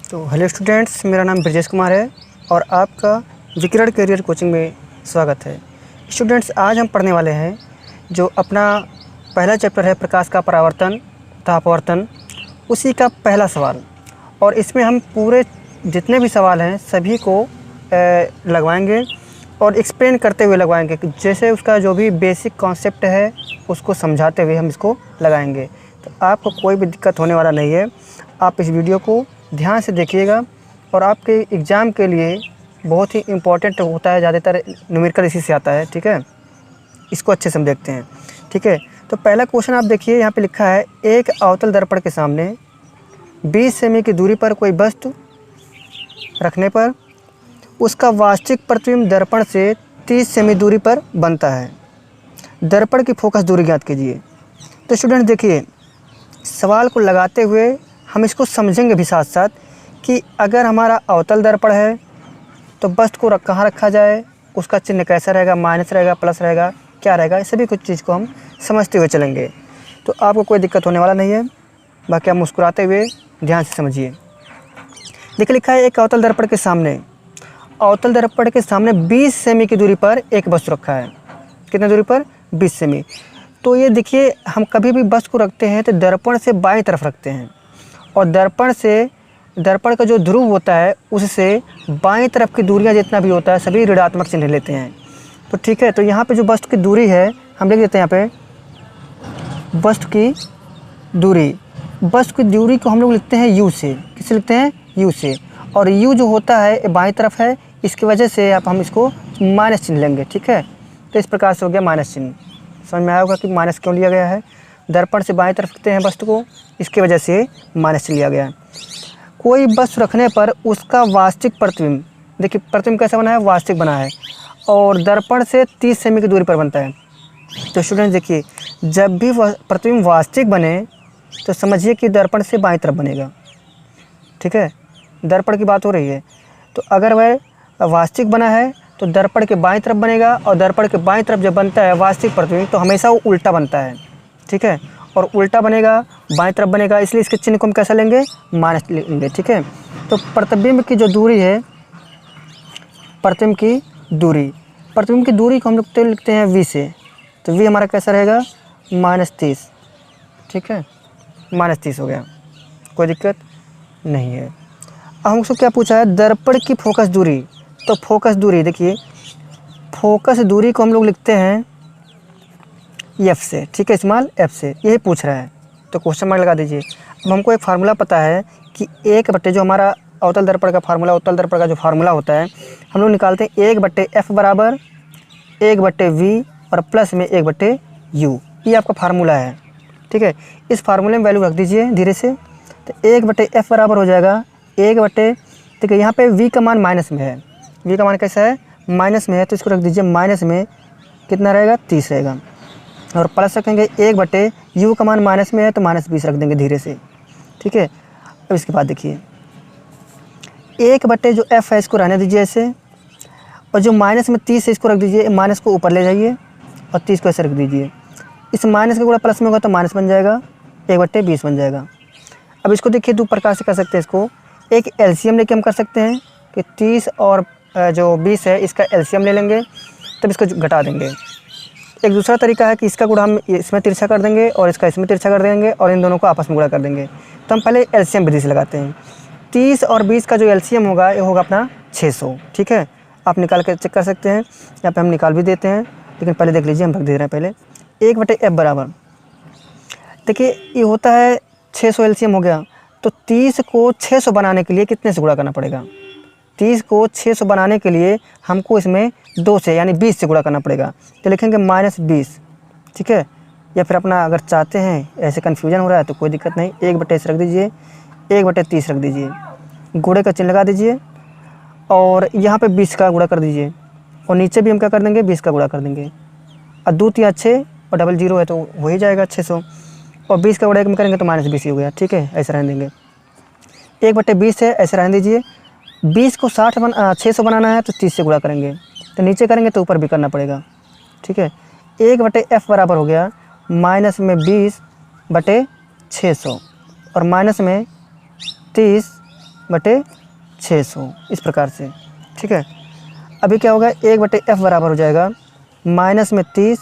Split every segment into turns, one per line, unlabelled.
तो hello students, मेरा नाम ब्रजेश कुमार है और आपका विकिरण करियर कोचिंग में स्वागत है। स्टूडेंट्स, आज हम पढ़ने वाले हैं जो अपना पहला चैप्टर है प्रकाश का परावर्तन तथा अपवर्तन, उसी का पहला सवाल। और इसमें हम पूरे जितने भी सवाल हैं सभी को लगवाएंगे और एक्सप्लेन करते हुए लगवाएंगे, जैसे उसका जो भी बेसिक कॉन्सेप्ट है उसको समझाते हुए हम इसको लगाएंगे। तो आपको कोई भी दिक्कत होने वाला नहीं है। आप इस वीडियो को ध्यान से देखिएगा और आपके एग्ज़ाम के लिए बहुत ही इम्पोर्टेंट होता है, ज़्यादातर न्यूमेरिकल इसी से आता है। ठीक है, इसको अच्छे से हम देखते हैं। ठीक है, तो पहला क्वेश्चन आप देखिए, यहाँ पे लिखा है एक अवतल दर्पण के सामने 20 सेमी की दूरी पर कोई वस्तु रखने पर उसका वास्तविक प्रतिबिंब दर्पण से 30 सेमी दूरी पर बनता है। दर्पण की फोकस दूरी ज्ञात कीजिए। तो स्टूडेंट देखिए, सवाल को लगाते हुए हम इसको समझेंगे भी साथ साथ कि अगर हमारा अवतल दर्पण है तो वस्तु को कहाँ रखा जाए, उसका चिन्ह कैसा रहेगा, माइनस रहेगा, प्लस रहेगा, क्या रहेगा, इस सभी कुछ चीज़ को हम समझते हुए चलेंगे। तो आपको कोई दिक्कत होने वाला नहीं है। बाकी आप मुस्कुराते हुए ध्यान से समझिए। देखिए लिखा है एक अवतल दर्पण के सामने, अवतल दर्पण के सामने 20 सेमी की दूरी पर एक वस्तु रखा है। कितने दूरी पर? 20 सेमी। तो ये देखिए, हम कभी भी वस्तु को रखते हैं तो दर्पण से बाईं तरफ रखते हैं और दर्पण का जो ध्रुव होता है उससे बाईं तरफ की दूरियां जितना भी होता है सभी ऋणात्मक चिन्ह लेते हैं। तो ठीक है, तो यहाँ पे जो वस्तु की दूरी है हम लिख देते हैं यहाँ पे वस्तु की दूरी को हम लोग लिखते हैं यू से। किससे लिखते हैं? यू से। और यू जो होता है बाईं तरफ है, इसकी वजह से आप हम इसको माइनस चिन्ह लेंगे। ठीक है, तो इस प्रकार से हो गया माइनस चिन्ह। समझ में आया होगा कि माइनस क्यों लिया गया है। दर्पण से बाईं तरफ रखते हैं वस्तु को, इसकी वजह से माइनस लिया गया। कोई वस्तु रखने पर उसका वास्तविक प्रतिबिंब, देखिए प्रतिबिंब कैसा बना है? वास्तविक बना है और दर्पण से 30 सेमी की दूरी पर बनता है। तो स्टूडेंट देखिए, जब भी प्रतिबिंब वास्तविक बने तो समझिए कि दर्पण से बाईं तरफ बनेगा। ठीक है, दर्पण की बात हो रही है। तो अगर वह वास्तविक बना है तो दर्पण के बाईं तरफ बनेगा और दर्पण के बाईं तरफ जब बनता है वास्तविक प्रतिबिंब तो हमेशा वो उल्टा बनता है। ठीक है, और उल्टा बनेगा, बाईं तरफ बनेगा, इसलिए इसके चिन्ह को हम कैसा लेंगे? माइनस लेंगे। ठीक है, तो प्रतिबिंब की जो दूरी है, प्रतिबिंब की दूरी को हम लोग लिखते हैं v से। तो v हमारा कैसा रहेगा? -30। ठीक है, -30 हो गया, कोई दिक्कत नहीं है। अब हमसे क्या पूछा है? दर्पण की फोकस दूरी। तो फोकस दूरी देखिए, फोकस दूरी को हम लोग लिखते हैं एफ से। ठीक है, स्मॉल एफ से, यही पूछ रहा है तो क्वेश्चन मार्क लगा दीजिए। अब हमको एक फार्मूला पता है कि 1/, जो हमारा अवतल दर्पण का फार्मूला, अवतल दर्पण का जो फार्मूला होता है हम लोग निकालते हैं 1/f बराबर 1/v और प्लस में 1/u। ये आपका फार्मूला है। ठीक है, इस फार्मूले में वैल्यू रख दीजिए धीरे से। तो 1/f बराबर हो जाएगा 1/, देखिए यहाँ पे v का मान माइनस में है, v का मान कैसा है? माइनस में है, तो इसको रख दीजिए माइनस में, कितना रहेगा? 30 रहेगा। और प्लस रखेंगे 1/u का मान माइनस में है तो -20 रख देंगे धीरे से। ठीक है, अब इसके बाद देखिए 1/, जो f है इसको रहने दीजिए ऐसे, और जो माइनस में 30 है इसको रख दीजिए, माइनस को ऊपर ले जाइए और 30 को ऐसे रख दीजिए। इस माइनस का गुणा प्लस में होगा तो माइनस बन जाएगा, 1/20 बन जाएगा। अब इसको देखिए दो प्रकार से कर सकते हैं। इसको एक एलसीएम लेके हम कर सकते हैं कि 30 और जो 20 है इसका एलसीएम ले लेंगे, तब इसको घटा देंगे। एक दूसरा तरीका है कि इसका गुणा हम इसमें तिरछा कर देंगे और इसका इसमें तिरछा कर देंगे और इन दोनों को आपस में गुणा कर देंगे। तो हम पहले एलसीएम विधि से लगाते हैं। 30 और 20 का जो एलसीएम होगा ये होगा अपना 600। ठीक है, आप निकाल कर चेक कर सकते हैं, यहाँ पे हम निकाल भी देते हैं, लेकिन पहले देख लीजिए, हम रख दे रहे हैं पहले 1/f बराबर, देखिए ये होता है 600 एलसीएम हो गया। तो 30 को 600 बनाने के लिए कितने से गुणा करना पड़ेगा? 30 को 600 बनाने के लिए हमको इसमें 2 से यानी 20 से गुणा करना पड़ेगा। तो लिखेंगे -20। ठीक है, या फिर अपना अगर चाहते हैं, ऐसे कन्फ्यूजन हो रहा है तो कोई दिक्कत नहीं, 1/से रख दीजिए, 1/30 रख दीजिए, गुणे का चिन्ह लगा दीजिए और यहाँ पे 20 का गुणा कर दीजिए और नीचे भी हम क्या कर देंगे? 20 का गुणा कर देंगे। और 2 × 6 और डबल 0 है तो हो ही जाएगा 600, और 20 का गुणा में करेंगे तो -20 ही हो गया। ठीक है, ऐसे रहने देंगे। 1/20 है, ऐसे रहने दीजिए। 20 को 600 बनाना है तो 30 से गुणा करेंगे, तो नीचे करेंगे तो ऊपर भी करना पड़ेगा। ठीक है, 1/f बराबर हो गया माइनस में 20/600 और माइनस में 30 बटे 600 इस प्रकार से। ठीक है, अभी क्या होगा 1/f बराबर हो जाएगा माइनस में 20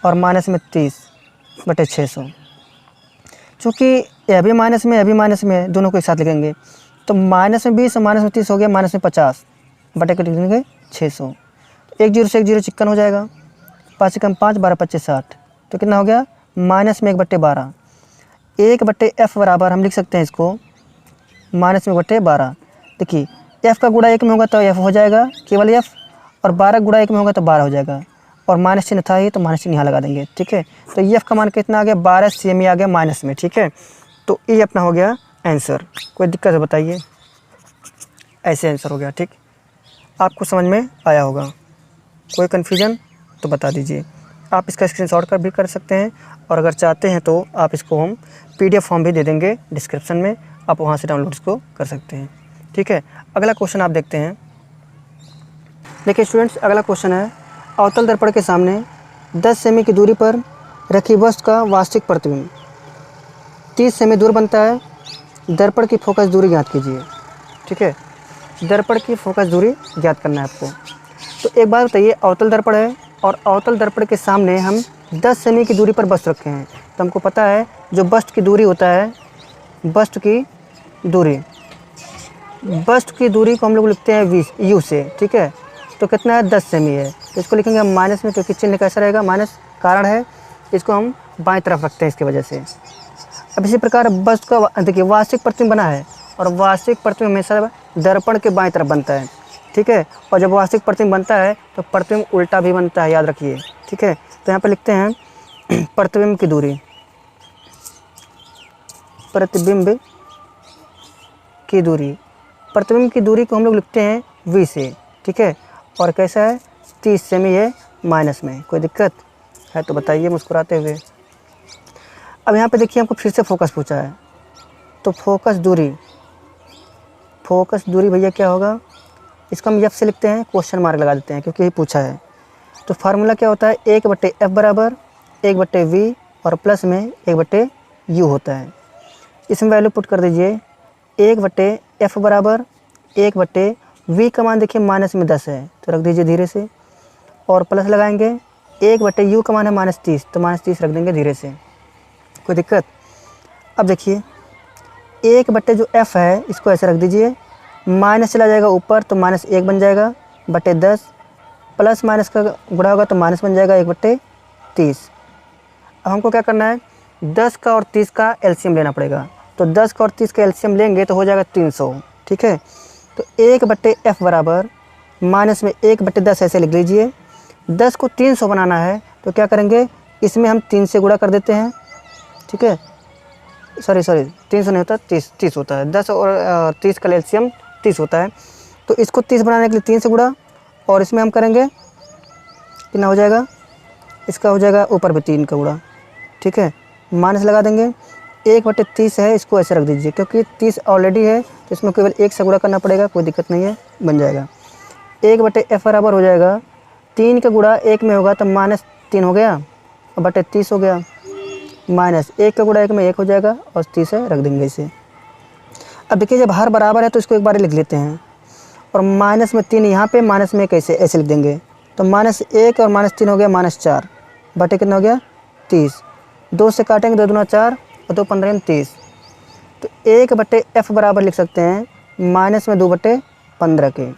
और माइनस में 30/600। चूँकि यह भी माइनस में, यह भी माइनस में है, दोनों को एक साथ लिखेंगे तो माइनस में 20 और माइनस में 30 हो गया माइनस में 50 बटे के लिखेंगे 600। 1 0 से 1 0 चिक्कन हो जाएगा, 5 कम 5 12 25 60, तो कितना हो गया माइनस में 1/12। 1/f बराबर हम लिख सकते हैं इसको माइनस में 1/12। देखिए f का गुणा 1 में होगा तो f हो जाएगा केवल f, और 12 गुणा 1 में होगा तो 12 हो जाएगा, और माइनस चिन्ह था ही तो माइनस चिन्ह यहाँ लगा देंगे। ठीक है, तो ये f का मान कितना आ गया 12 सेमी आ गया माइनस में। ठीक है, तो ये अपना हो गया आंसर। कोई दिक्कत है बताइए, ऐसे आंसर हो गया। ठीक, आपको समझ में आया होगा, कोई कन्फ्यूजन तो बता दीजिए। आप इसका स्क्रीनशॉट कर भी कर सकते हैं, और अगर चाहते हैं तो आप इसको हम PDF फॉर्म भी दे देंगे डिस्क्रिप्शन में, आप वहाँ से डाउनलोड इसको कर सकते हैं। ठीक है, अगला क्वेश्चन आप देखते हैं। देखिए स्टूडेंट्स, अगला क्वेश्चन है अवतल दर्पण के सामने 10 सेमी की दूरी पर रखी वस्तु का वास्तविक प्रतिबिंब 30 सेमी दूर बनता है, दर्पण की फोकस दूरी ज्ञात कीजिए। ठीक है, दर्पण की फोकस दूरी ज्ञात करना है आपको। तो एक बात बताइए, अवतल दर्पण है और अवतल दर्पण के सामने हम 10 सेमी की दूरी पर वस्तु रखे हैं, तो हमको पता है जो वस्तु की दूरी होता है, वस्तु की दूरी को हम लोग लिखते हैं 20 u से। ठीक है, तो कितना है 10 सेमी है, तो इसको लिखेंगे हम माइनस में, क्योंकि चिन्ह कैसा रहेगा माइनस, कारण है इसको हम बाएं तरफ रखते हैं इसकी वजह से। अब इसी प्रकार वस्तु का देखिए वास्तविक प्रतिबिंब बना है, और वास्तविक प्रतिबिंब हमेशा दर्पण के बाएं तरफ बनता है। ठीक है, और जब वास्तविक प्रतिबिंब बनता है तो प्रतिबिंब उल्टा भी बनता है, याद रखिए। ठीक है, तो यहाँ पर लिखते हैं प्रतिबिंब की दूरी, प्रतिबिंब की दूरी को हम लोग लिखते हैं v से। ठीक है, और कैसा है 30 सेमी है माइनस में। कोई दिक्कत है तो बताइए मुस्कुराते हुए। अब यहाँ पे देखिए हमको फिर से फोकस पूछा है, तो फोकस दूरी भैया क्या होगा, इसको हम f से लिखते हैं, क्वेश्चन मार्क लगा देते हैं क्योंकि यही पूछा है। तो फार्मूला क्या होता है 1/f बराबर 1/v और प्लस में 1/u होता है। इसमें वैल्यू पुट कर दीजिए, 1/f बराबर 1/v का मान देखिए माइनस में 10 है तो रख दीजिए धीरे से, और प्लस लगाएंगे 1/u का मान है -30 तो -30 रख देंगे धीरे से। कोई दिक्कत। अब देखिए 1/ जो f है इसको ऐसे रख दीजिए, माइनस चला जाएगा ऊपर तो -1 बन जाएगा बटे 10, प्लस माइनस का गुणा होगा तो माइनस बन जाएगा 1/30। अब हमको क्या करना है 10 का और 30 का एलसीएम लेना पड़ेगा, तो 10 का और 30 का एलसीएम लेंगे तो हो जाएगा 300। ठीक है, तो 1/f बराबर माइनस में 1/10 ऐसे लिख लीजिए। 10 को 300 बनाना है तो क्या करेंगे, इसमें हम 3 से गुणा कर देते हैं। ठीक है, सॉरी 300 नहीं होता, 30 होता है। 10 और 30 का एलसीएम 30 होता है, तो इसको 30 बनाने के लिए 3 से गुणा, और इसमें हम करेंगे कितना हो जाएगा, इसका हो जाएगा ऊपर भी 3 का गुणा। ठीक है, माइनस लगा देंगे, 1/30 है इसको ऐसे रख दीजिए क्योंकि 30 ऑलरेडी है तो इसमें केवल 1 से गुणा करना पड़ेगा, कोई दिक्कत नहीं है, बन जाएगा। 1/f बराबर हो जाएगा 3 का गुणा 1 में होगा तो -3 हो गया और बटे 30 हो गया, माइनस 1 का गुणा 1 में 1 हो जाएगा और 30 है रख देंगे इसे। अब देखिए जब हर बराबर है तो इसको एक बार लिख लेते हैं, और माइनस में 3 यहाँ पे, माइनस में 1 ऐसे लिख देंगे, तो -1 और -3 हो गया -4 बटे कितना हो गया 30। 2 से काटेंगे 2 दूना 4 और 2 15 30, तो 1/f बराबर लिख सकते हैं माइनस में 2/15 के।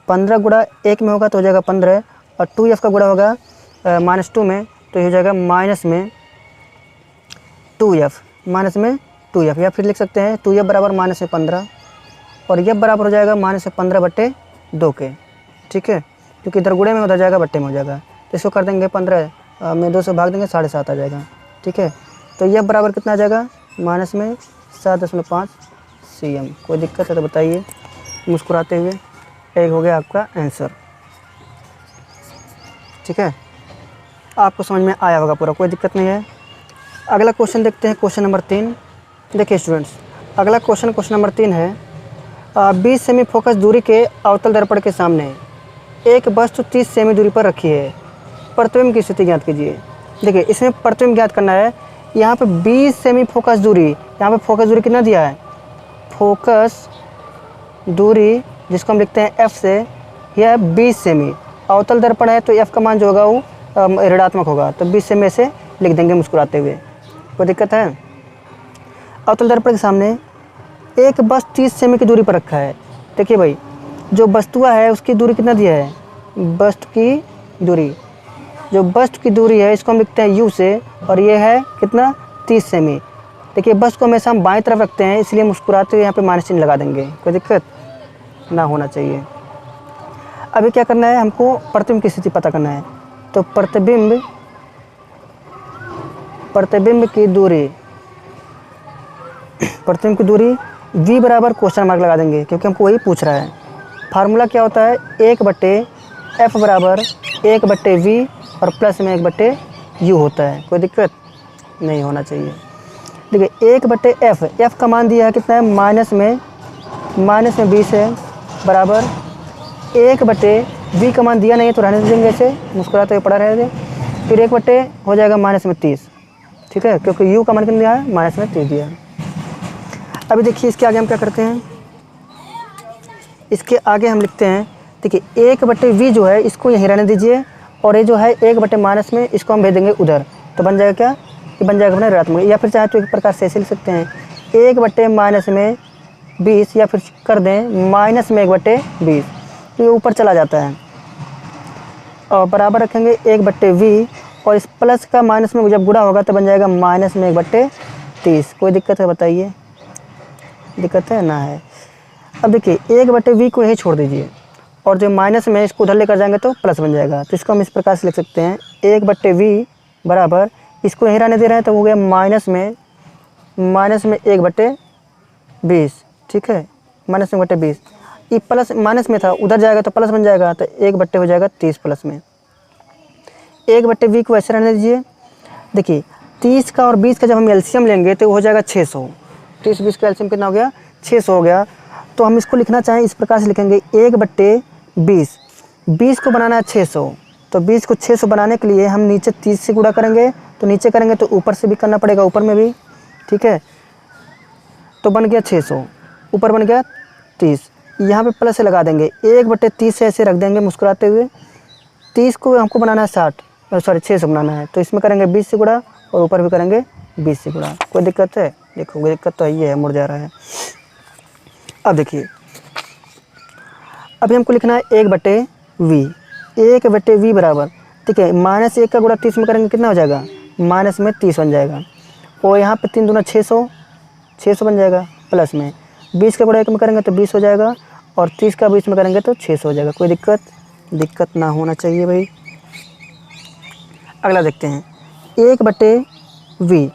15 गुणा 1 में होगा तो हो जाएगा 15, और 2f का गुणा होगा -2 में तो ये हो जाएगा माइनस में 2f, या फिर लिख सकते हैं 2f बराबर -15, और f बराबर हो जाएगा -15/2 के। ठीक है, क्योंकि इधर गुणे में उधर जाएगा बट्टे में हो जाएगा, तो इसको कर देंगे 15 में 2 से भाग देंगे 7.5 आ जाएगा। ठीक है, तो f बराबर कितना आ जाएगा -7.5 cm। कोई दिक्कत है तो बताइए मुस्कुराते हुए। एक हो गया आपका आंसर। ठीक है, आपको समझ में आया होगा पूरा, कोई दिक्कत नहीं है। अगला क्वेश्चन देखते हैं, क्वेश्चन नंबर 3। देखिए स्टूडेंट्स, अगला क्वेश्चन नंबर 3 है 20 सेमी फोकस दूरी के अवतल दर्पण के सामने एक वस्तु 30 सेमी दूरी पर रखी है, प्रतिबिंब की स्थिति ज्ञात कीजिए। देखिए इसमें प्रतिबिंब ज्ञात करना है, यहाँ पे 20 सेमी फोकस दूरी, यहाँ पे फोकस दूरी कितना दिया है, फोकस दूरी जिसको हम लिखते हैं f से, यह है 20 सेमी। अवतल दर्पण है तो f का मान जो होगा वो ऋणात्मक होगा, तो 20 सेमी से लिख देंगे मुस्कुराते हुए। कोई दिक्कत है? अवतल दर्पण के सामने एक बस 30 सेमी की दूरी पर रखा है। देखिए भाई, जो वस्तुआ है उसकी दूरी कितना दिया है, वस्तु की दूरी, जो वस्तु की दूरी है इसको हम लिखते हैं u से, और ये है कितना 30 सेमी। देखिए वस्तु को हमेशा हम बाएं तरफ रखते हैं, इसलिए मुस्कुराते हुए यहाँ पे माइनस चिन्ह लगा देंगे, कोई दिक्कत ना होना चाहिए। अभी क्या करना है, हमको प्रतिबिंब की स्थिति पता करना है। तो प्रतिबिंब की दूरी v बराबर क्वेश्चन मार्क लगा देंगे, क्योंकि हमको वही पूछ रहा है। फार्मूला क्या होता है, 1/f बराबर 1/v और प्लस में 1/u होता है। कोई दिक्कत नहीं होना चाहिए। देखिए 1/f, f का मान दिया है कितना है, माइनस में 20 है, बराबर 1/v का मान दिया नहीं है तो रहने देंगे ऐसे, मुस्कुराते हुए पड़ा रहेगा। फिर 1/ हो जाएगा -30, ठीक है, क्योंकि u का मान कितना दिया है, -30 दिया है। अभी देखिए इसके आगे हम क्या करते हैं, इसके आगे हम लिखते हैं, देखिए 1/v जो है इसको यहीं रहने दीजिए, और ये जो है 1/- में इसको हम भेज देंगे उधर, तो बन जाएगा क्या, ये बन जाएगा अपना ऋणात्मक। या फिर चाहे तो एक प्रकार से ऐसे लिख सकते हैं, 1/-20, या फिर कर दें -1/20, तो ये ऊपर चला जाता है। और बराबर रखेंगे 1/v, और इस प्लस का माइनस में जब गुणा होगा तो बन जाएगा -1/30। कोई दिक्कत है बताइए, दिक्कत है ना है? अब देखिए 1/v को यही छोड़ दीजिए, और जो माइनस में इसको उधर लेकर जाएंगे तो प्लस बन जाएगा। तो इसको हम इस प्रकार से लिख सकते हैं, 1/v बराबर, इसको यहीं रहने दे रहे हैं तो हो गया माइनस में 1/20, ठीक है, -1/20। ये प्लस माइनस में था, उधर जाएगा तो प्लस बन जाएगा, तो 1/, हो जाएगा 30 प्लस में। 1/v को ऐसे रहने दीजिए। देखिए 30 का और 20 का जब हम एलसीएम लेंगे तो हो जाएगा 600। 30-20 का एलसीएम कितना हो गया, 600 हो गया। तो हम इसको लिखना चाहें इस प्रकार से लिखेंगे, 1/20, 20 को बनाना है 600, तो 20 को 600 बनाने के लिए हम नीचे 30 से गुणा करेंगे, तो नीचे करेंगे तो ऊपर से भी करना पड़ेगा, ऊपर में भी, ठीक है। तो बन गया 600, ऊपर बन गया 30, यहाँ पे प्लस से लगा देंगे, 1/30 से ऐसे रख देंगे मुस्कुराते हुए। 30 को हमको बनाना है 600 बनाना है, तो इसमें करेंगे 20 से गुणा, और ऊपर भी करेंगे 20 से गुणा। कोई दिक्कत है? देखो कोई दिक्कत तो ये है, मुड़ जा रहा है। अब देखिए, अभी हमको लिखना है 1/v, 1/v बराबर, ठीक है, -1 का गुणा 30 में करेंगे कितना हो जाएगा, -30 बन जाएगा। और यहाँ पे 3 दूना 600 बन जाएगा, प्लस में 20 का गुणा 1 में करेंगे तो 20 हो जाएगा, और 30 का 20 में करेंगे तो 600 हो जाएगा। कोई दिक्कत ना होना चाहिए भाई। अगला देखते हैं, 1/v।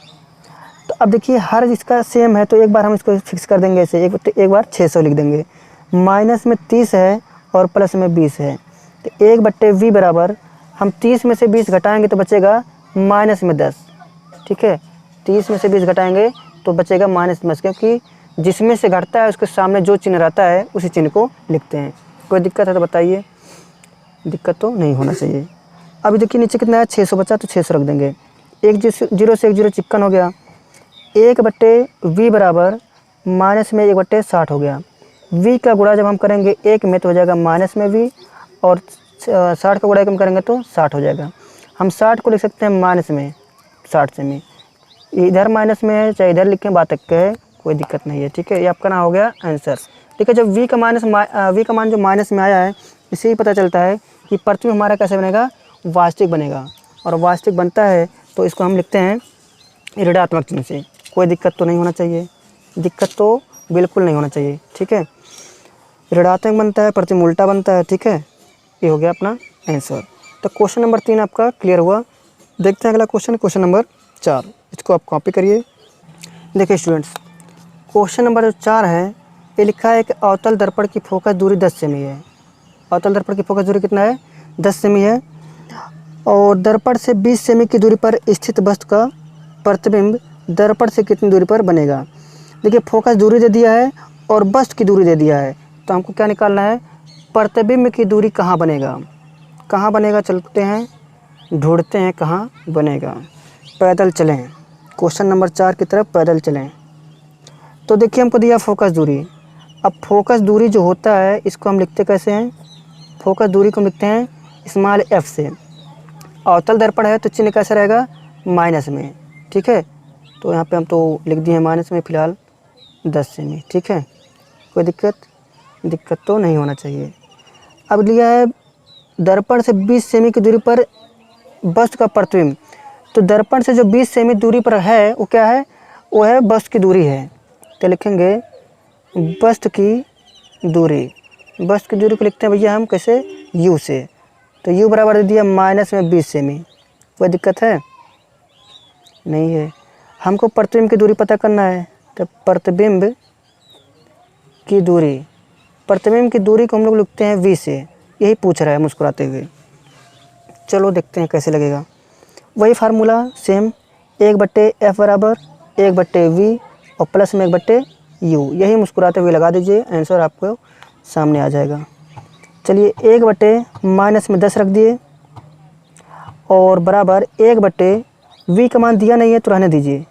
तो अब देखिए हर इसका सेम है, तो एक बार हम इसको फिक्स कर देंगे ऐसे, एक बार 600 लिख देंगे। माइनस में 30 है और प्लस में 20 है, तो 1/v बराबर, हम 30 में से 20 घटाएंगे तो बचेगा -10, ठीक है। 30 में से 20 घटाएंगे तो बचेगा -10, क्योंकि जिसमें से घटता है उसके सामने जो चिन्ह रहता है उसी चिन्ह को लिखते हैं। कोई दिक्कत है तो बताइए, दिक्कत तो नहीं होना चाहिए। अभी देखिए नीचे कितना है, 600 बचा, तो 600 रख देंगे। 1 0 से 1 0 चिक्कन हो गया। 1/v बराबर माइनस में 1/60 हो गया। v का गुणा जब हम करेंगे 1 में तो हो जाएगा माइनस में v, और 60 का गुणा 1 में करेंगे तो 60 हो जाएगा। हम 60 को लिख सकते हैं माइनस में 60 से में, इधर माइनस में है चाहे इधर लिखें, बात तक है, कोई दिक्कत नहीं है, ठीक है। ये आपका ना हो गया आंसर, ठीक है। जब v का मान जो माइनस में आया है, इससे ही पता चलता है कि प्रतिबिंब हमारा कैसे बनेगा, वास्तविक बनेगा, और वास्तविक बनता है तो इसको हम लिखते हैं ऋणात्मक चिन्ह से। कोई दिक्कत तो नहीं होना चाहिए, दिक्कत तो बिल्कुल नहीं होना चाहिए, ठीक है। ऋणात्मक बनता है, प्रतिबिंब उल्टा बनता है, ठीक है। ये हो गया अपना आंसर। तो क्वेश्चन नंबर 3 आपका क्लियर हुआ। देखते हैं अगला क्वेश्चन नंबर 4, इसको आप कॉपी करिए। देखिए स्टूडेंट्स, क्वेश्चन नंबर 4 है, ये लिखा है कि अवतल दर्पण की फोकस दूरी 10 सेमी है। अवतल दर्पण की फोकस दूरी कितना है, 10 सेमी है, और दर्पण से 20 सेमी की दूरी पर स्थित वस्तु का प्रतिबिंब दर्पण से कितनी दूरी पर बनेगा। देखिए फोकस दूरी दे दिया है और वस्तु की दूरी दे दिया है, तो हमको क्या निकालना है, प्रतिबिंब की दूरी कहाँ बनेगा, चलते हैं ढूंढते हैं कहाँ बनेगा। पैदल चलें, क्वेश्चन नंबर 4 की तरफ पैदल चलें। तो देखिए हमको दिया फोकस दूरी। अब फोकस दूरी जो होता है इसको हम लिखते कैसे हैं, फोकस दूरी को हम लिखते हैं स्मॉल f से। अवतल दर्पण है तो चिन्ह कैसे रहेगा, माइनस में, ठीक है। तो यहाँ पे हम तो लिख दिए माइनस में फ़िलहाल 10 सेमी, ठीक है। कोई दिक्कत तो नहीं होना चाहिए। अब लिया है दर्पण से 20 सेमी की दूरी पर वस्तु का प्रतिबिंब। तो दर्पण से जो 20 सेमी दूरी पर है वो क्या है, वो है वस्तु की दूरी है। तो लिखेंगे वस्तु की दूरी। वस्तु की दूरी को लिखते हैं भैया हम कैसे, u से। तो u बराबर दे दिया माइनस में 20 सेमी। कोई दिक्कत है नहीं है। हमको प्रतिबिंब की दूरी पता करना है, तो प्रतिबिंब की दूरी को हम लोग लिखते हैं v से। यही पूछ रहा है मुस्कुराते हुए। चलो देखते हैं कैसे लगेगा। वही फार्मूला सेम, 1/f बराबर 1/v और प्लस में 1/u। यही मुस्कुराते हुए लगा दीजिए, आंसर आपको सामने आ जाएगा। चलिए 1 माइनस में 10 रख दिए और बराबर 1/v का मान दिया नहीं है तो रहने दीजिए,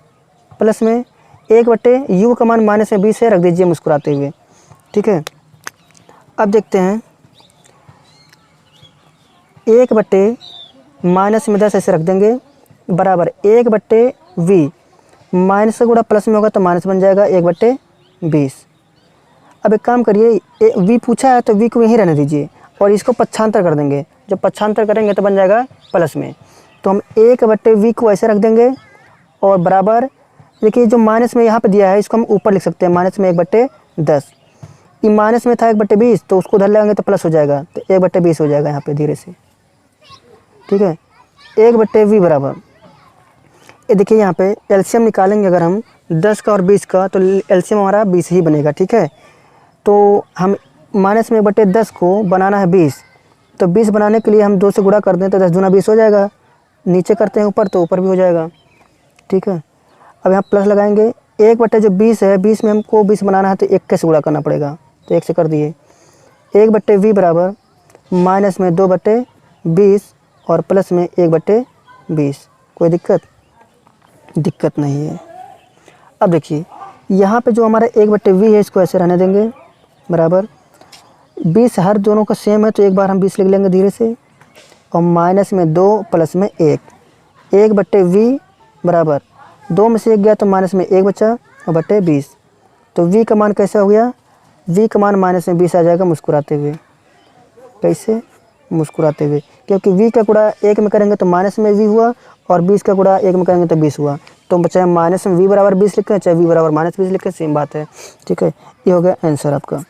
प्लस में 1/u का मान माइनस में 20 है, रख दीजिए मुस्कुराते हुए, ठीक है। अब देखते हैं 1 माइनस में 10 ऐसे रख देंगे बराबर 1/v, माइनस का गुणा प्लस में होगा तो माइनस बन जाएगा 1/20। अब एक काम करिए, v पूछा है तो v को यहीं रहने दीजिए और इसको पक्षांतर कर देंगे। जब पक्षांतर करेंगे तो बन जाएगा प्लस में। तो हम 1/v को ऐसे रख देंगे और बराबर, देखिए जो माइनस में यहाँ पे दिया है इसको हम ऊपर लिख सकते हैं, माइनस में 1/10। ये माइनस में था 1/20 तो उसको उधर लगाएंगे तो प्लस हो जाएगा, तो 1/20 हो जाएगा यहाँ पे धीरे से, ठीक है। 1/v बराबर, ये देखिए यहाँ पे एलसीएम निकालेंगे अगर हम 10 का और 20 का तो एलसीएम हमारा 20 ही बनेगा, ठीक है। तो हम माइनस में 1/10 को बनाना है 20, तो 20 बनाने के लिए हम 2 से गुणा कर दें तो 10 दूना 20 हो जाएगा। नीचे करते हैं ऊपर तो ऊपर भी हो जाएगा, ठीक है। अब यहाँ प्लस लगाएंगे, 1/20 है, 20 में हमको 20 बनाना है तो 1 से गुणा करना पड़ेगा, तो 1 से कर दिए। 1/v बराबर माइनस में 2/20 और प्लस में 1/20। कोई दिक्कत नहीं है। अब देखिए यहाँ पे जो हमारा 1/v है इसको ऐसे रहने देंगे बराबर 20, हर दोनों का सेम है तो एक बार हम 20 लिख लेंगे धीरे से, और माइनस में 2 प्लस में 1, 1/v बराबर 2 में से 1 गया तो माइनस में 1 बचा और बटे 20। तो v का मान कैसा हो गया, v का मान माइनस में 20 आ जाएगा मुस्कुराते हुए। कैसे, मुस्कुराते हुए, क्योंकि v का गुणा 1 में करेंगे तो माइनस में v हुआ और 20 का गुणा 1 में करेंगे तो 20 हुआ। तो चाहे माइनस में v बराबर 20 लिखें चाहे v बराबर -20 लिखें, सेम बात है, ठीक है। ये हो गया आंसर आपका।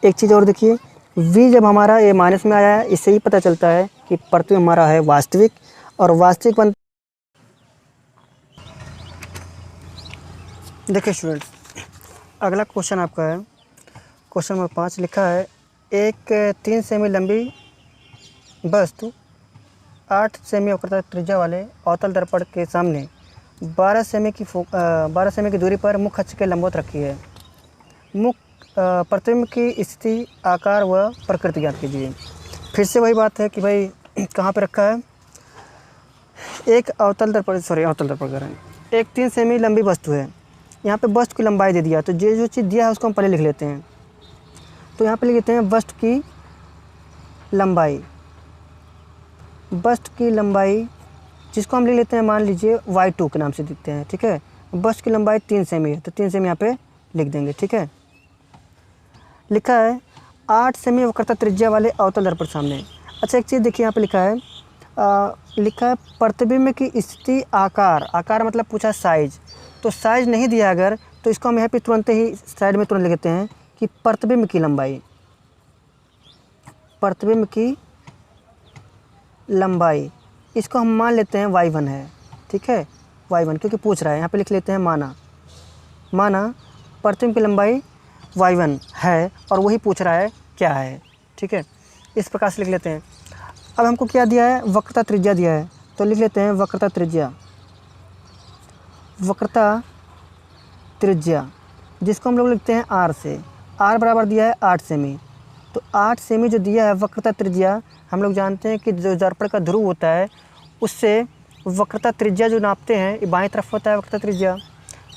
एक चीज़ और देखिए, v जब हमारा ये माइनस में आया है इससे ही पता चलता है कि प्रतिबिंब हमारा है वास्तविक, और वास्तविक बन। देखिए स्टूडेंट्स, अगला क्वेश्चन आपका है क्वेश्चन नंबर 5। लिखा है एक 3 सेमी लंबी वस्तु 8 सेमी वक्रता त्रिज्या वाले अवतल दर्पण के सामने 12 सेमी की दूरी पर मुख्य अक्ष के लंबवत रखी है। प्रतिबिंब की स्थिति, आकार व प्रकृति ज्ञात कीजिए। फिर से वही बात है कि भाई कहाँ पे रखा है, एक अवतल दर्पण कर रहे हैं। एक 3 सेमी लंबी वस्तु है, यहाँ पे वस्तु की लंबाई दे दिया, तो जो चीज़ दिया है उसको हम पहले लिख लेते हैं। तो यहाँ पे लिख लेते हैं वस्तु की लंबाई, जिसको हम लिख लेते हैं, मान लीजिए y2 के नाम से देते हैं, ठीक है। वस्तु की लंबाई 3 सेमी है तो 3 सेमी यहाँ पे लिख देंगे, ठीक है। लिखा है 8 सेमी वक्रता त्रिज्या वाले अवतल दर्पण सामने। अच्छा एक चीज़ देखिए यहाँ पे लिखा है प्रतिबिंब की स्थिति, आकार मतलब पूछा साइज, तो साइज नहीं दिया अगर तो इसको हम यहाँ पे तुरंत ही साइड में तुरंत लिख देते हैं कि प्रतिबिंब की लंबाई, इसको हम मान लेते हैं y1 है, ठीक है, y1, क्योंकि पूछ रहा है। यहाँ पे लिख लेते हैं माना प्रतिबिंब की लंबाई y1 है और वही पूछ रहा है क्या है, ठीक है। इस प्रकार से लिख लेते हैं। अब हमको क्या दिया है, वक्रता त्रिज्या दिया है, तो लिख लेते हैं वक्रता त्रिज्या, जिसको हम लोग लिखते हैं r से। r बराबर दिया है 8 सेमी, तो 8 सेमी जो दिया है वक्रता त्रिज्या, हम लोग जानते हैं कि जो दर्पण का ध्रुव होता है उससे वक्रता त्रिज्या जो नापते हैं ये बाएं तरफ होता है वक्रता त्रिज्या।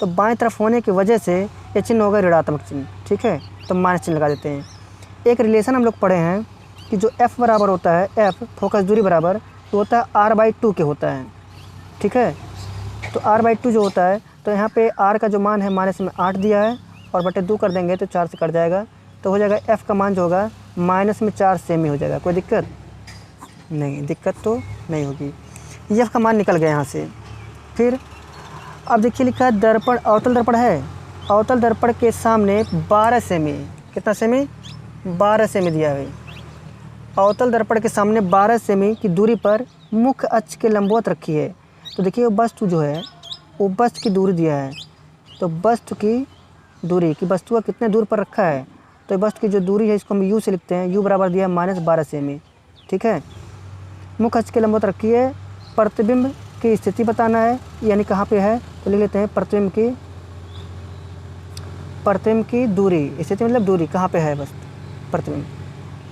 तो बाएं तरफ होने की वजह से ये चिन्ह होगा ऋणात्मक चिन्ह, ठीक है। तो माइनस चिन्ह लगा देते हैं। एक रिलेशन हम लोग पढ़े हैं कि जो f बराबर होता है, f फोकस दूरी बराबर तो होता है r/2 के होता है, ठीक है। तो r/2 जो होता है, तो यहाँ पे r का जो मान है माइनस में 8 दिया है और बटे 2 कर देंगे तो 4 से कट जाएगा, तो हो जाएगा f का मान जो होगा माइनस में 4 सेमी हो जाएगा। कोई दिक्कत नहीं, दिक्कत तो नहीं होगी। f का मान निकल गया यहाँ से। फिर अब देखिए लिखा है दर्पण, अवतल दर्पण है, अवतल दर्पण के सामने 12 सेमी, कितना सेमी, 12 सेमी दिया है। अवतल दर्पण के सामने 12 सेमी की दूरी पर मुख्य अक्ष के लंबवत रखी है। तो देखिए वो वस्तु जो है वो वस्तु की दूरी दिया है, तो वस्तु की दूरी कि वस्तु का कितने दूर पर रखा है, तो वस्तु की जो दूरी है इसको हम u से लिखते हैं। u बराबर दिया है -12 सेमी, ठीक है। मुख्य अक्ष के लंबवत रखी है। प्रतिबिंब की स्थिति बताना है, यानी कहाँ पे है, तो लिख लेते हैं प्रतिबिंब की दूरी, स्थिति मतलब दूरी कहाँ पे है बस प्रतिबिंब।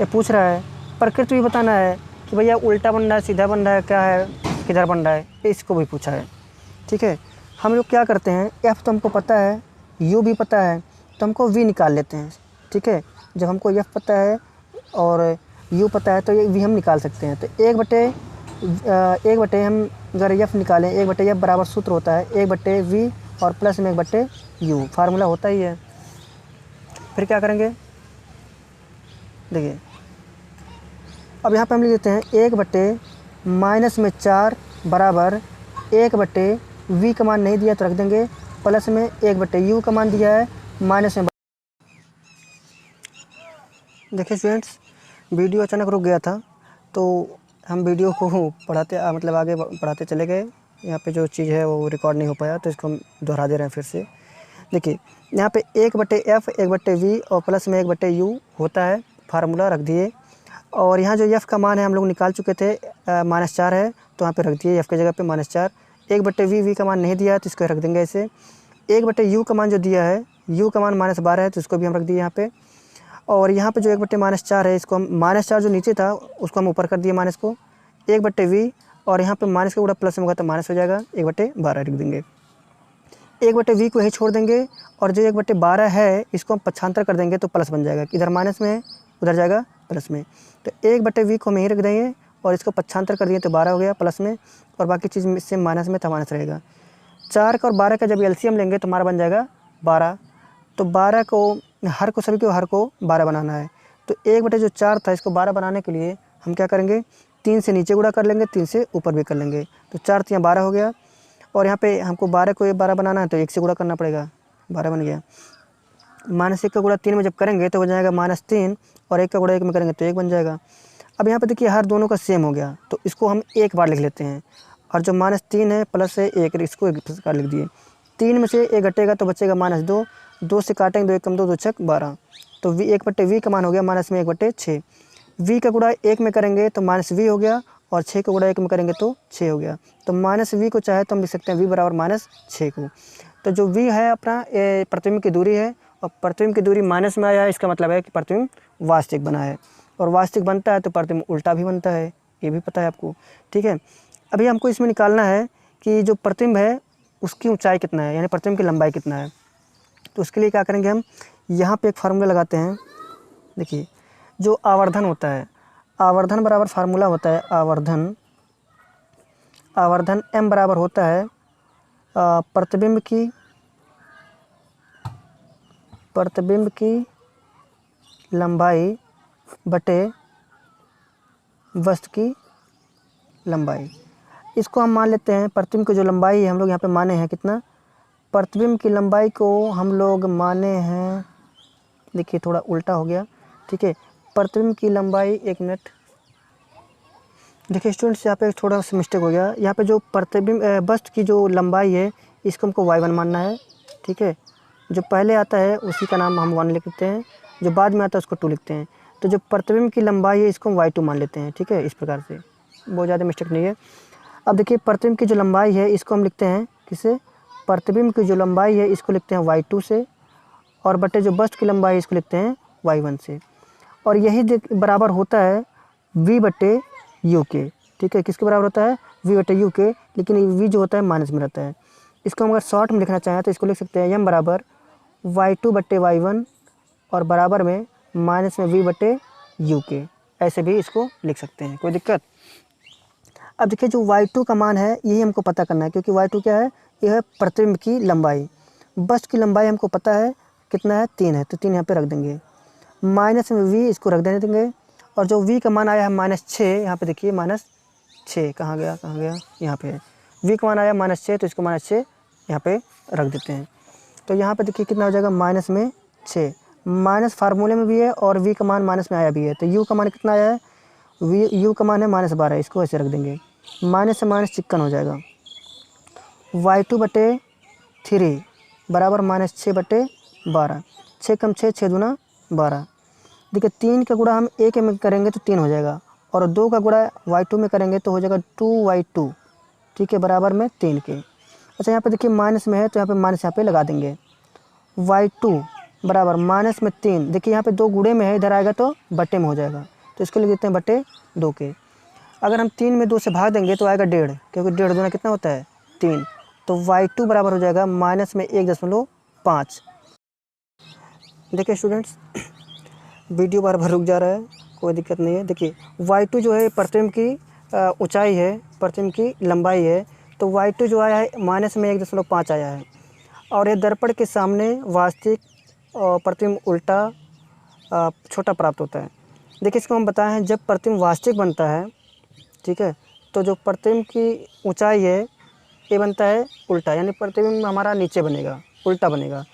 ये पूछ रहा है प्रकृति भी बताना है कि भैया उल्टा बन रहा है, सीधा बन रहा है, क्या है, किधर बन रहा है, इसको भी पूछा है, ठीक है। हम लोग क्या करते हैं, f तो हमको पता है, u भी पता है, तो हमको v निकाल लेते हैं, ठीक है। जब हमको f पता है और u पता है तो ये v हम निकाल सकते हैं। तो एक बटे हम अगर f निकालें, 1/f बराबर सूत्र होता है 1/v और प्लस में 1/u, फार्मूला होता ही है। फिर क्या करेंगे, देखिए अब यहाँ पे हम लिख देते हैं 1/-4 बराबर 1/v का मान नहीं दिया तो रख देंगे, प्लस में 1/u का मान दिया है, माइनस में। देखिए स्टूडेंट्स, वीडियो अचानक रुक गया था तो हम वीडियो को पढ़ाते मतलब आगे पढ़ाते चले गए। यहाँ पे जो चीज़ है वो रिकॉर्ड नहीं हो पाया तो इसको हम दोहरा दे रहे हैं फिर से। देखिए यहाँ पे 1/f 1/v और प्लस में 1/u होता है, फार्मूला रख दिए। और यहाँ जो f का मान है हम लोग निकाल चुके थे, -4 है तो यहाँ पे रख दिए f की जगह पे -4। 1/v का मान नहीं दिया है तो इसको रख देंगे ऐसे। 1/u का मान जो दिया है, u का मान -12 है तो इसको भी हम रख दिए यहाँ पे। और यहाँ पे जो 1/-4 है इसको हम -4 जो नीचे था उसको हम ऊपर कर दिए माइनस को, 1/v और यहाँ पे माइनस का गुणा प्लस में होगा तो माइनस हो जाएगा, 1/12 लिख देंगे। 1/v को यही छोड़ देंगे और जो 1/12 है इसको हम पक्षांतर कर देंगे तो प्लस बन जाएगा, इधर माइनस में है उधर जाएगा प्लस में। तो 1/v को हम यहीं रख देंगे और इसको पक्षांतर कर दिए तो 12 हो गया प्लस में, और बाकी चीज़ इससे माइनस में था माइनस रहेगा। 4 का और 12 का जब एलसीएम लेंगे तो हमारा बन जाएगा 12। तो 12 को हर को सभी को हर को 12 बनाना है, तो 1/4 था इसको 12 बनाने के लिए हम क्या करेंगे, 3 से नीचे गुणा कर लेंगे, 3 से ऊपर भी कर लेंगे, तो 4 3 12 हो गया। और यहाँ पे हमको 12 को 12 बनाना है तो 1 से गुणा करना पड़ेगा, 12 बन गया। -1 का गुणा 3 में जब करेंगे तो हो जाएगा -3 और 1 का गुणा 1 में करेंगे तो 1 बन जाएगा। अब यहाँ पे देखिए हर दोनों का सेम हो गया तो इसको हम एक बार लिख लेते हैं, और जो -3 है प्लस है 1 इसको एक प्रकार लिख दिए। 3 में से 1 घटेगा तो बचेगा -2, 2 से काटेंगे 2 1 कम 2 2 छक 12, तो 1/v का मान हो गया -में 1/6। v का गुणा 1 में करेंगे तो -v हो गया और 6 का गुणा 1 में करेंगे तो 6 हो गया। तो -v को चाहे तो हम लिख सकते हैं v बराबर -6 को। तो जो v है अपना प्रतिबिंब की दूरी है, और प्रतिबिंब की दूरी माइनस में आया है, इसका मतलब है कि प्रतिबिंब वास्तविक बना है, और वास्तविक बनता है तो प्रतिबिंब उल्टा भी बनता है, ये भी पता है आपको, ठीक है। अभी हमको इसमें निकालना है कि जो प्रतिबिंब है उसकी ऊंचाई कितना है, यानी प्रतिबिंब की लंबाई कितना है। तो उसके लिए क्या करेंगे, हम यहाँ पे एक फार्मूला लगाते हैं। देखिए जो आवर्धन होता है, आवर्धन बराबर फार्मूला होता है आवर्धन m बराबर होता है प्रतिबिंब की लंबाई बटे वस्तु की लंबाई। इसको हम मान लेते हैं प्रतिबिंब की जो लंबाई है हम लोग यहाँ पे माने हैं कितना, प्रतिबिंब की लंबाई को हम लोग माने हैं, देखिए थोड़ा उल्टा हो गया, ठीक है। प्रतिबिंब की लंबाई, एक मिनट, देखिए स्टूडेंट्स यहाँ पे थोड़ा सा मिस्टेक हो गया। यहाँ पे जो प्रतिबिंब वस्तु की जो लंबाई है इसको हमको y1 मानना है, ठीक है। जो पहले आता है उसी का नाम हम 1 लिखते हैं, जो बाद में आता है उसको 2 लिखते हैं। तो जो प्रतिबिंब की लंबाई है इसको हम y2 मान लेते हैं, ठीक है। इस प्रकार से बहुत ज़्यादा मिस्टेक नहीं है। अब देखिए प्रतिबिंब की जो लंबाई है इसको हम लिखते हैं किससे, प्रतिबिंब की जो लंबाई है इसको लिखते हैं y2 से, और बटे जो वस्तु की लंबाई है इसको लिखते हैं y1 से, और यही बराबर होता है v/u के, ठीक है। किसके बराबर होता है, v/u के, लेकिन v जो होता है माइनस में रहता है। इसको हम अगर शॉर्ट में लिखना चाहें तो इसको लिख सकते हैं m बराबर y2 बट्टे y1 और बराबर में माइनस में v बट्टे u के, ऐसे भी इसको लिख सकते हैं, कोई दिक्कत। अब देखिए जो y2 का मान है यही हमको पता करना है, क्योंकि y2 क्या है, यह है प्रतिबिंब की लंबाई। बस्ट की लंबाई हमको पता है कितना है, 3 है, तो 3 यहाँ पे रख देंगे। माइनस में v इसको रख देंगे, और जो v का मान आया है -6, यहाँ पे देखिए -6 कहाँ गया, यहाँ पे है। v का मान आया -6, तो इसको -6 यहाँ पे रख देते हैं। तो यहाँ पे देखिए कितना हो जाएगा, माइनस में 6, माइनस फार्मूले में भी है और v का मान माइनस में आया भी है, तो u का मान कितना आया है, u का मान है -12, इसको ऐसे रख देंगे। माइनस से माइनस चिक्कन हो जाएगा, y2 बटे 3 बराबर -6 बटे 12, 6 कम 6, 6 दूना 12। देखिए 3 का गुणा हम 1 में करेंगे तो 3 हो जाएगा, और 2 का गुणा y2 में करेंगे तो हो जाएगा 2y2, ठीक है, बराबर में 3 के। अच्छा यहाँ पे देखिए माइनस में है तो यहाँ पे माइनस यहाँ पे लगा देंगे। y2 बराबर माइनस में 3, देखिए यहाँ पे 2 गुणे में है, इधर आएगा तो बट्टे में हो जाएगा, तो इसको लिख देते हैं बट्टे 2 के। अगर हम 3 में 2 से भाग देंगे तो आएगा 1.5, क्योंकि 1.5 दूना कितना होता है, 3, तो y2 बराबर हो जाएगा माइनस में 1.5। देखिए स्टूडेंट्स, वीडियो बार बार रुक जा रहा है, कोई दिक्कत नहीं है। देखिए y2 जो है प्रतिबिंब की ऊंचाई है, प्रतिबिंब की लंबाई है, तो y2 जो आया है माइनस में 1.5 आया है, और ये दर्पण के सामने वास्तविक प्रतिबिंब उल्टा छोटा प्राप्त होता है। देखिए इसको हम बताए हैं, जब प्रतिबिंब वास्तविक बनता है, ठीक है, तो जो प्रतिबिंब की ऊंचाई है ये बनता है उल्टा, यानी प्रतिबिंब हमारा नीचे बनेगा, उल्टा बनेगा।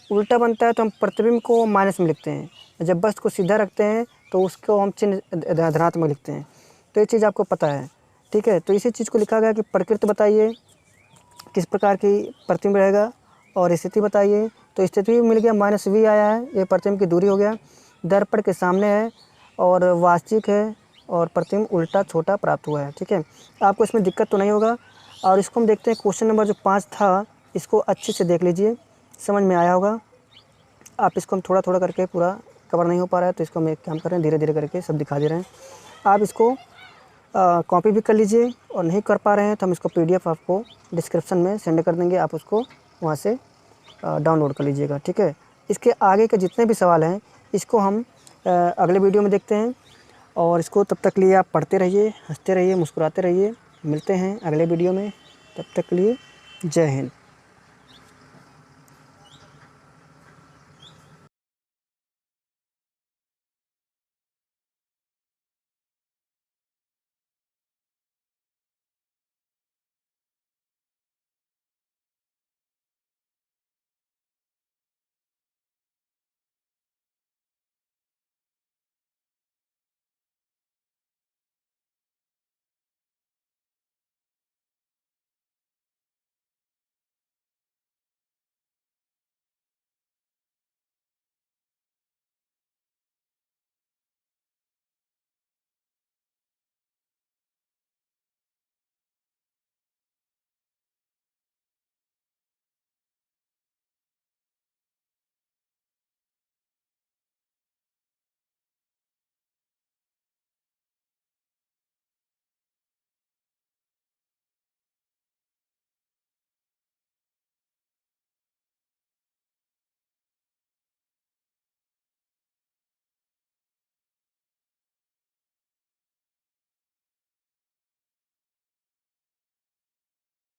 उल्टा बनता है तो हम प्रतिबिंब को माइनस में लिखते हैं, जब वस्तु को सीधा रखते हैं तो उसको हम चिन्ह धनात्मक लिखते हैं। तो ये चीज़ आपको पता है, ठीक है। तो इसी चीज़ को लिखा गया कि प्रकृति बताइए किस प्रकार की प्रतिबिंब रहेगा, और स्थिति बताइए। तो स्थिति भी मिल गया, -v आया है, ये प्रतिबिंब की दूरी हो गया, दर्पण के सामने है और वास्तविक है, और प्रतिबिंब उल्टा छोटा प्राप्त हुआ है, ठीक है। आपको इसमें दिक्कत तो नहीं होगा। और इसको हम देखते हैं, क्वेश्चन नंबर जो 5 था, इसको अच्छे से देख लीजिए, समझ में आया होगा। आप इसको हम थोड़ा थोड़ा करके, पूरा कवर नहीं हो पा रहा है तो इसको हम एक काम कर रहे हैं, धीरे धीरे करके सब दिखा दे रहे हैं। आप इसको कॉपी भी कर लीजिए, और नहीं कर पा रहे हैं तो हम इसको PDF आपको डिस्क्रिप्शन में सेंड कर देंगे, आप उसको वहाँ से डाउनलोड कर लीजिएगा, ठीक है। इसके आगे के जितने भी सवाल हैं इसको हम अगले वीडियो में देखते हैं, और इसको तब तक के लिए आप पढ़ते रहिए, हंसते रहिए, मुस्कुराते रहिए। मिलते हैं अगले वीडियो में, तब तक के लिए जय हिंद।